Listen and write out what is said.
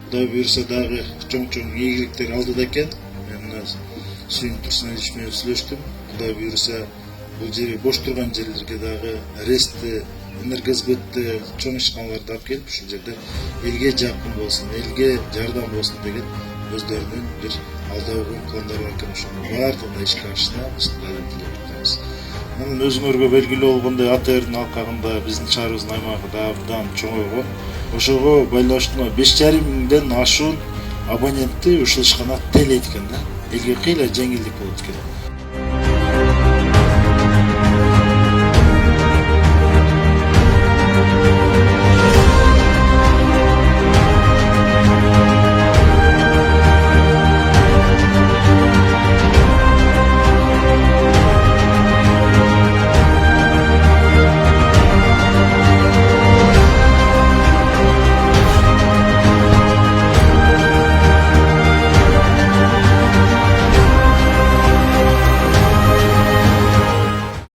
Кудай буюрса дагы чоң ийгиликтер алдыда экен. Мен мына Сүйүн Турсунович менен сүйлөштүм. Кудай буюрса бул жери бош турган жерлерге дагы РЭСТи, Энергосбытты чоң ишканаларды алып келип ушул жерде элге жакын болсун, элге жардам болсун деген өздөрүнүн бир алдагы пландары бар экен. Ошонун баардыгына ишке ашышына биз Кудайдан тилеп. Анан өзүңөргө белгилүү болгондой АТРдин алкагында биздин шаарыбыздын аймагы да абдан чоңойгон. Ошого байланыштуу 5,5 миңден ашуун абонентти ушул ишкана тейлейт экен да. Элге кыйла жеңилдик болот экен.